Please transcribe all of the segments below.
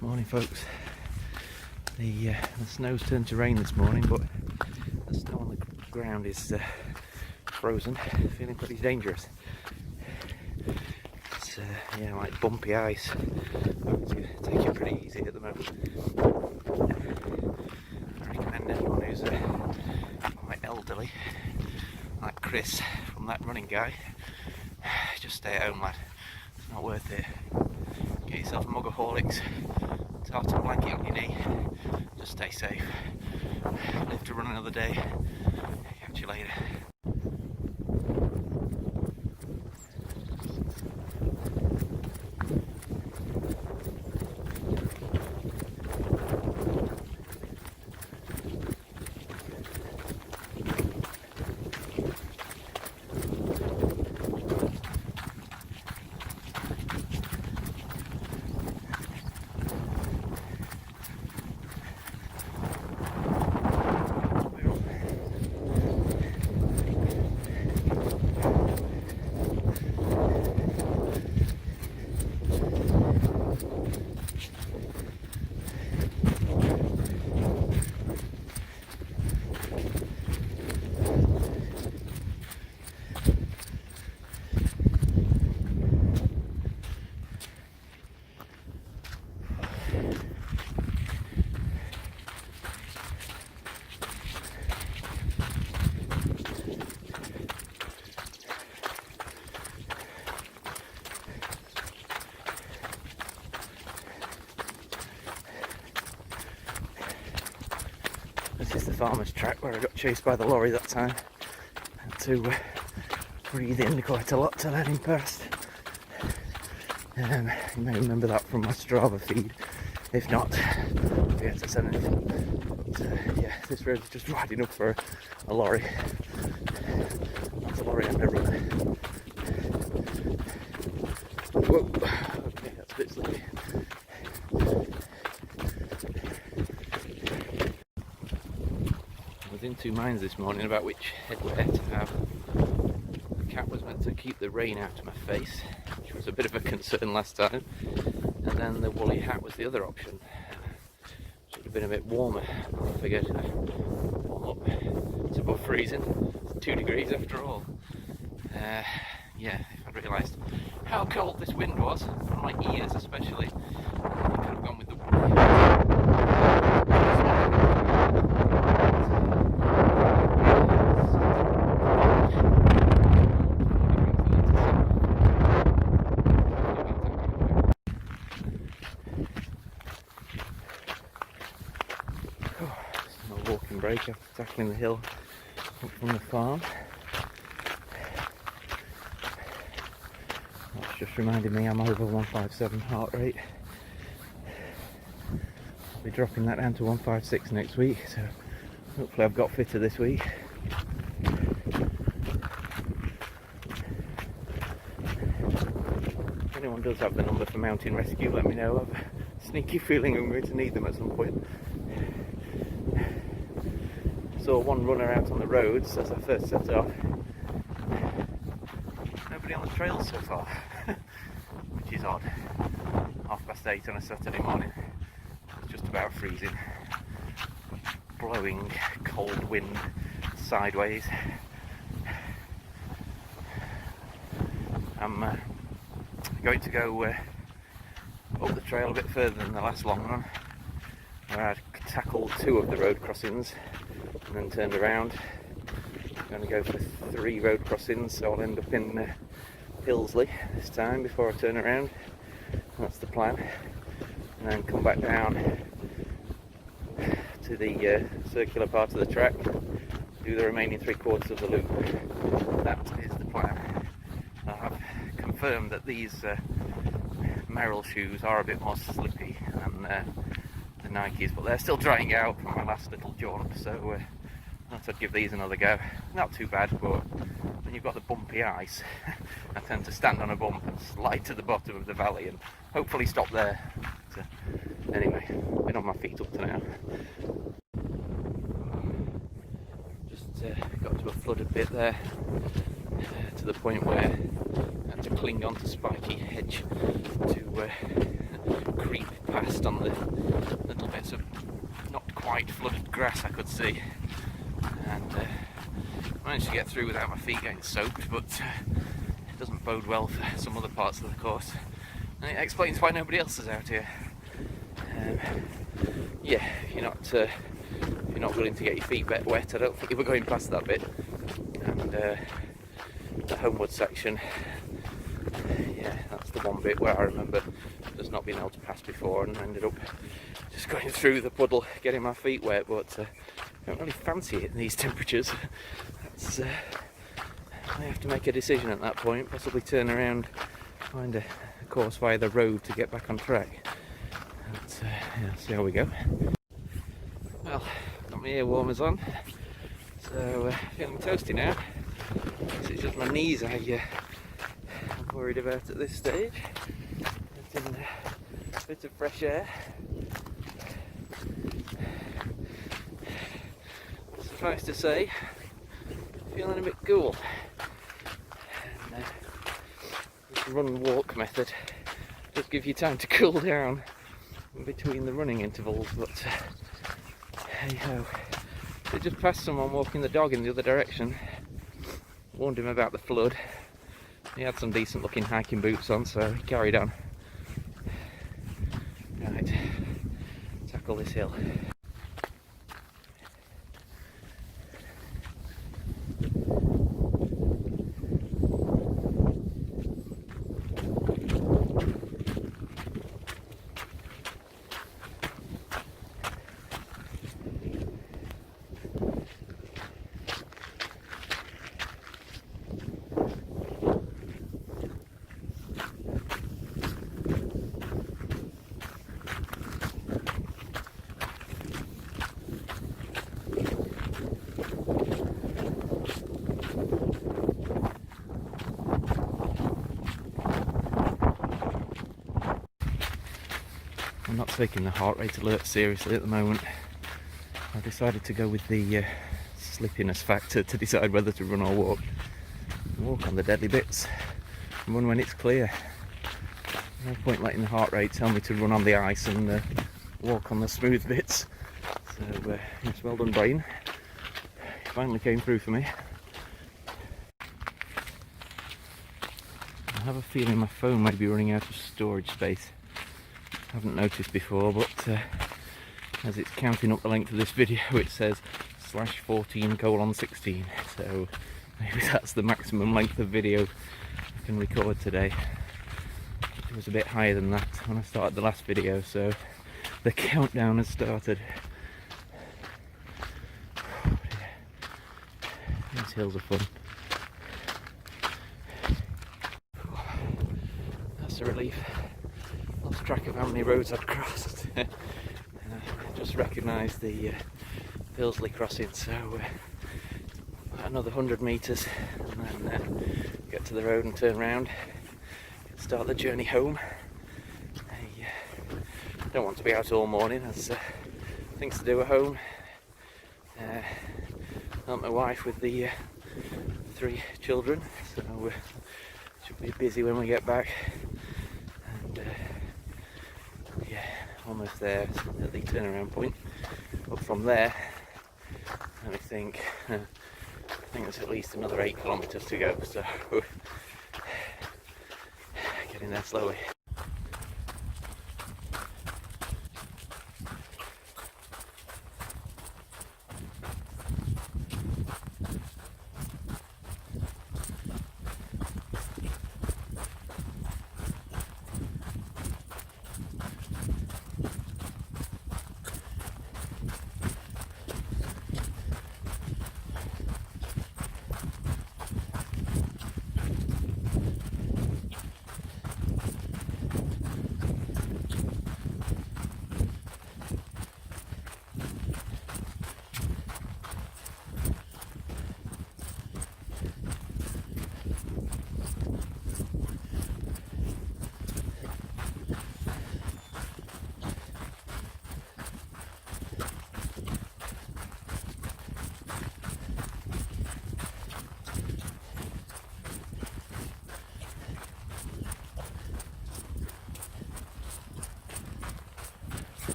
Morning folks. The snow's turned to rain this morning, but the snow on the ground is frozen, feeling pretty dangerous. It's like bumpy ice. Take it pretty easy at the moment. I recommend anyone who's quite elderly, like Chris from that running guy, just stay at home, lad. It's not worth it. Get yourself a mug of Horlicks, tartan blanket on your knee, just stay safe. Live to run another day. Catch you later. This is the farmer's track where I got chased by the lorry that time. Had to breathe in quite a lot to let him past. You may remember that from my Strava feed. If not, forget to send anything. But yeah, this road is just wide enough for a lorry. That's a lorry and a runner. Whoa, okay, that's a bit slippy. I was in two minds this morning about which headwear to have. The cap was meant to keep the rain out of my face, which was a bit of a concern last time, and then the woolly hat was the other option, which would have been a bit warmer. I figured warm up. It's above freezing, it's 2 degrees after all. Yeah, if I'd realised how cold this wind was, on my ears especially, I could have gone with the woolly. Walking break after tackling the hill up from the farm. That's just reminded me I'm over 157 heart rate. I'll be dropping that down to 156 next week, so hopefully I've got fitter this week. If anyone does have the number for mountain rescue, let me know. I've a sneaky feeling I'm going to need them at some point. Saw one runner out on the roads as I first set off. Nobody on the trails so far, which is odd. 8:30 on a Saturday morning. It's just about freezing. Blowing cold wind sideways. I'm going to go up the trail a bit further than the last long run, where I tackled 2 of the road crossings and then turned around. I'm going to go for 3 road crossings, so I'll end up in Hillsley this time before I turn around. That's the plan. And then come back down to the circular part of the track, do the remaining 3/4 of the loop. That is the plan. I have confirmed that these Merrell shoes are a bit more slippy than the Nikes, but they're still drying out from my last little jaunt, so I thought I'd give these another go. Not too bad, but when you've got the bumpy ice, I tend to stand on a bump and slide to the bottom of the valley and hopefully stop there. So, anyway, been on my feet up to now. Just got to a flooded bit there, to the point where I had to cling onto spiky hedge to creep past on the little bits of not quite flooded grass I could see, and managed to get through without my feet getting soaked, but it doesn't bode well for some other parts of the course, and it explains why nobody else is out here. Yeah, if you're not willing to get your feet wet, I don't think you were going past that bit. And the homeward section, yeah, that's the one bit where I remember just not being able to pass before, and ended up just going through the puddle, getting my feet wet. But I don't really fancy it in these temperatures. That's, I have to make a decision at that point, possibly turn around, find a course via the road to get back on track. But, yeah, see how we go. Well, got my ear warmers on, so feeling toasty now. It's just my knees I'm worried about at this stage. Getting a bit of fresh air. Suffice to say, feeling a bit cool. And this run-walk method does give you time to cool down in between the running intervals, but hey ho. I just passed someone walking the dog in the other direction. Warned him about the flood. He had some decent looking hiking boots on, so he carried on. Right, tackle this hill. I'm not taking the heart rate alert seriously at the moment. I decided to go with the slippiness factor to decide whether to run or walk. Walk on the deadly bits, run when it's clear. No point letting the heart rate tell me to run on the ice and walk on the smooth bits. So yes, well done brain. It finally came through for me. I have a feeling my phone might be running out of storage space. I haven't noticed before, but as it's counting up the length of this video, it says /14:16, so maybe that's the maximum length of video I can record today. It was a bit higher than that when I started the last video, so the countdown has started. Oh dear. These hills are fun. That's a relief. Lost track of how many roads I'd crossed. And I just recognised the Bilsley crossing, so another 100 metres and then get to the road and turn round, start the journey home. I don't want to be out all morning, there's things to do at home. Help my wife with the 3 children, so should be busy when we get back. And yeah, almost there at the turnaround point. But from there, let me think. I think there's at least another 8 kilometres to go, so getting there slowly.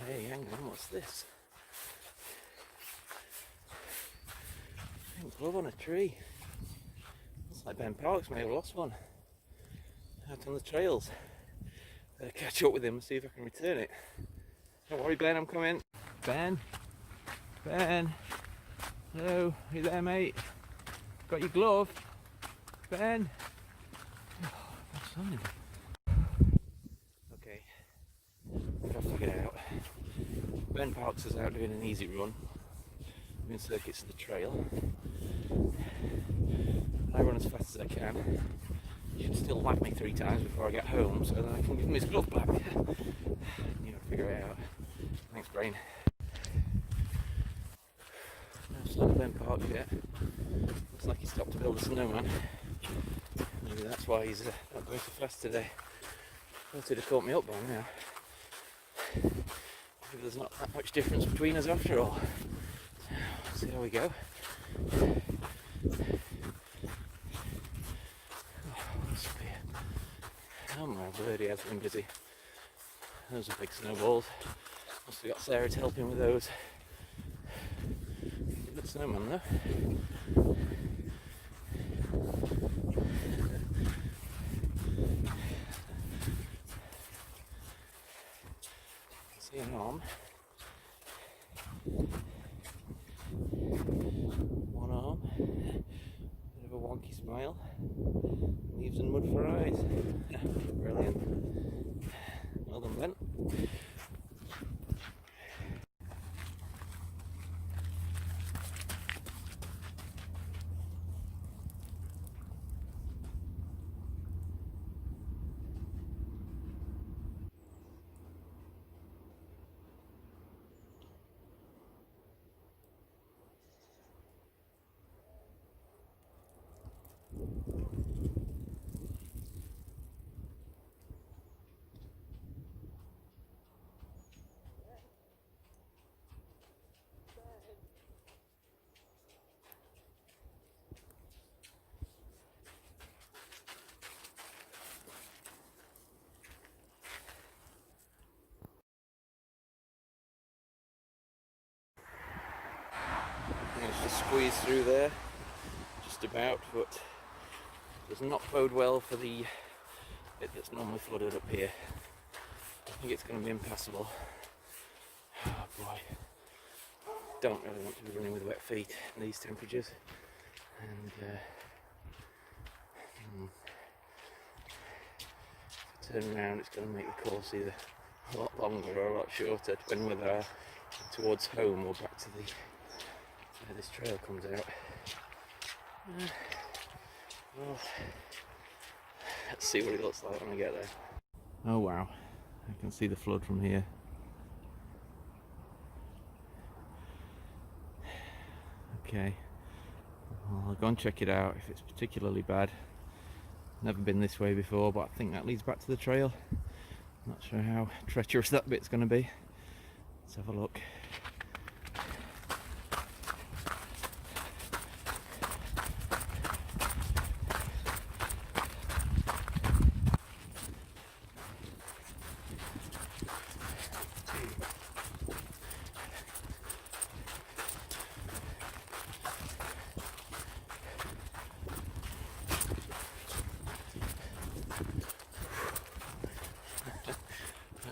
Hey, hang on, what's this? Pink glove on a tree. Looks like Ben Parks may have lost one out on the trails. Better catch up with him and see if I can return it. Don't worry, Ben, I'm coming. Ben? Ben? Hello, are you there, mate? Got your glove? Ben? Oh, what's on him? Okay, I've figured it out. Ben Parks is out doing an easy run, doing circuits of the trail. I run as fast as I can. He should still whack me 3 times before I get home, so that I can give him his glove back. You know, figure it out. Thanks, brain. No sign of Ben Parks yet. Looks like he stopped to build a snowman. Maybe that's why he's not going so fast today. Thought he'd have caught me up by now. Maybe there's not that much difference between us after all. So, see how we go. Oh my word, he has been busy. Those are big snowballs. Must have got Sarah to help him with those. Good snowman though. See an arm. One arm. Bit of a wonky smile. Leaves and mud for eyes. Brilliant. Well done, Ben. Managed to squeeze through there, just about, but does not bode well for the bit that's normally flooded up here. I think it's going to be impassable. Oh boy, don't really want to be running with wet feet in these temperatures, and if I turn around it's going to make the course either a lot longer or a lot shorter, depending whether I'm towards home or back to the where this trail comes out. Well, let's see what it looks like when I get there. Oh wow, I can see the flood from here. Okay, well, I'll go and check it out if it's particularly bad. Never been this way before, but I think that leads back to the trail. Not sure how treacherous that bit's going to be. Let's have a look.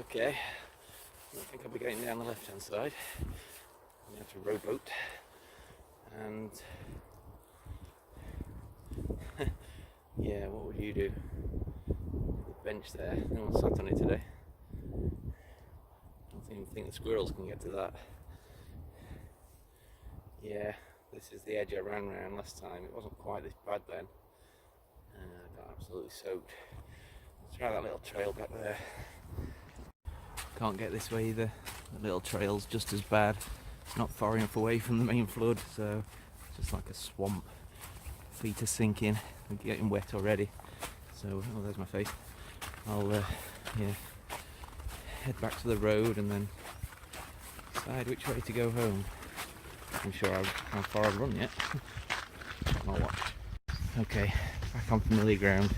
Okay, I think I'll be going down the left hand side. I'm going to have to rowboat, and yeah, what would you do? The bench there, no one sat on it today. I don't even think the squirrels can get to that. Yeah, this is the edge I ran around last time. It wasn't quite this bad then. I got absolutely soaked. Let's try that little trail back there. Can't get this way either. The little trail's just as bad. Not far enough away from the main flood, so it's just like a swamp. Feet are sinking. I'm getting wet already. So, oh, there's my face. I'll head back to the road and then decide which way to go home. I'm sure how far I've run yet. Not my watch. Okay, back on familiar ground.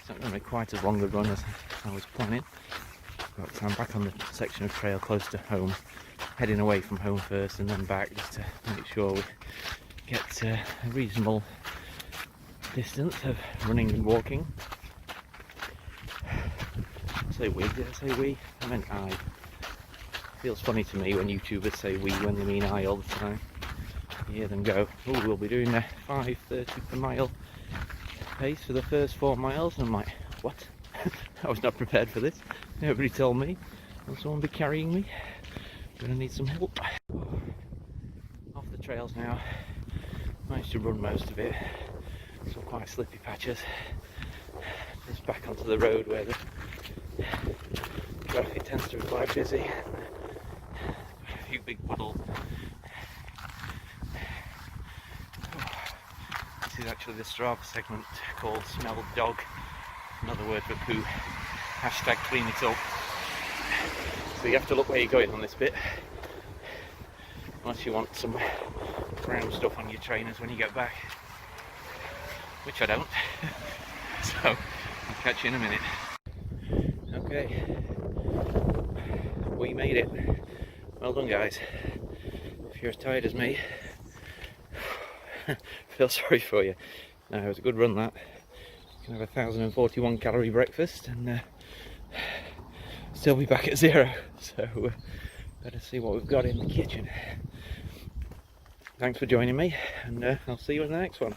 It's not going to be quite as long a run as I was planning, But I'm back on the section of trail close to home, heading away from home first and then back just to make sure we get a reasonable distance of running and walking. I say we, did I say we? I meant I. Feels funny to me when YouTubers say we when they mean I all the time. You hear them go, oh, we'll be doing a 5:30 per mile pace for the first 4 miles, and I'm like, what? I was not prepared for this. Nobody told me. Will someone be carrying me? Gonna need some help. Off the trails now. Managed to run most of it. Some quite slippy patches. Just back onto the road where the traffic tends to be quite busy. A few big puddles. This is actually the Strava segment called Smell Dog. Another word for poo. Hashtag clean it up. So you have to look where you're going on this bit. Unless you want some brown stuff on your trainers when you get back. Which I don't. So I'll catch you in a minute. Okay. We made it. Well done, guys. If you're as tired as me, feel sorry for you. No, it was a good run, that. You can have a 1041 calorie breakfast and still be back at 0. So better see what we've got in the kitchen. Thanks for joining me, and I'll see you in the next one.